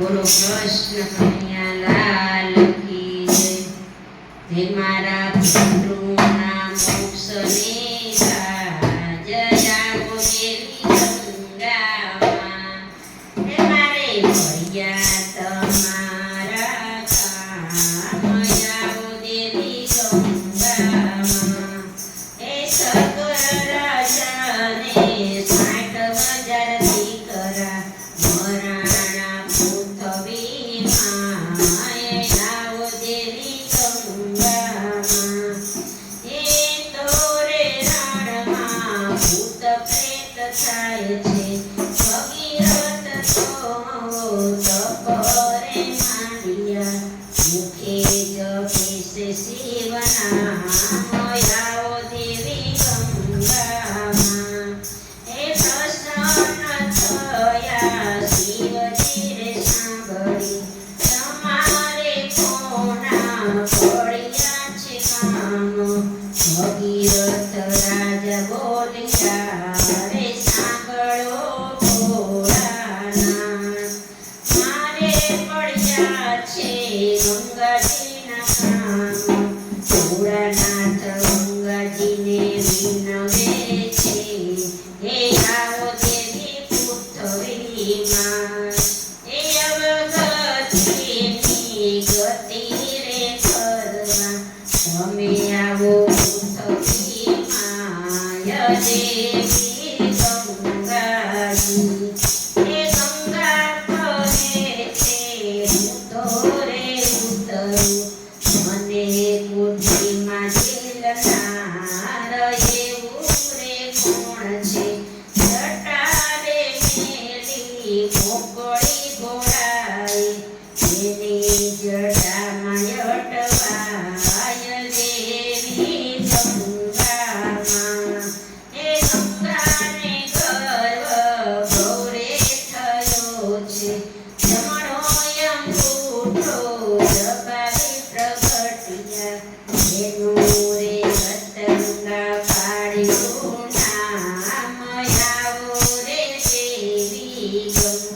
બોલો કૃષ્ણ કનૈયા લાલ કી જય. હે મારા પિતૃના મોક્ષની રાજ આવો દેવી ગંગામાં. હે મારે ભળ્યા તમારા કામ આવો દેવી ગંગામાં. હે સગર રાજાને 60,000 દીકરા મરાણા પૃથ્વીમાં. આવો દેવી ગંગામાં. એ તો રે રણમાં ભૂત પ્રેત થાય છે. ભગીરથ તો તપરે માંડ્યા મુખે જપે છે શિવનામ. આવો દેવી ગંગામાં. હે પ્રસન્ન થયા શિવજી રે સાંભળી તમારે કોના પડ્યા છે કામ. ભગીરથ રાજા બોલ્યા રે સાંભળો ભોળાનાથ. મારે પડ્યા છે ગંગાજીના કામ. ભોળાનાથ ગંગાજીને વિનવે છે. હે આવો દેવી પૃથ્વીમાં. હે અવગતિની ગતિ રે કરવા તમે આવો પૃથ્વીમાં. દેવી ગંગાજી. હે ગંગા કહે છે હું તો રે ઉતરું. મને બુદ્ધિમાં ઝીલનાર એવું રે કોણ છે. જટારે મેલી મોકળી ઘોડાઈ એની જટામાં અટવાય દેવી ગંગામાં. હે ગંગાને ગર્વ ગૌરે થયો છે. જમણો અંગૂઠો દબાવી પ્રગટ્યા એનું રે ગંગા પાડ્યું નામ. આવો રે દેવી ગંગા.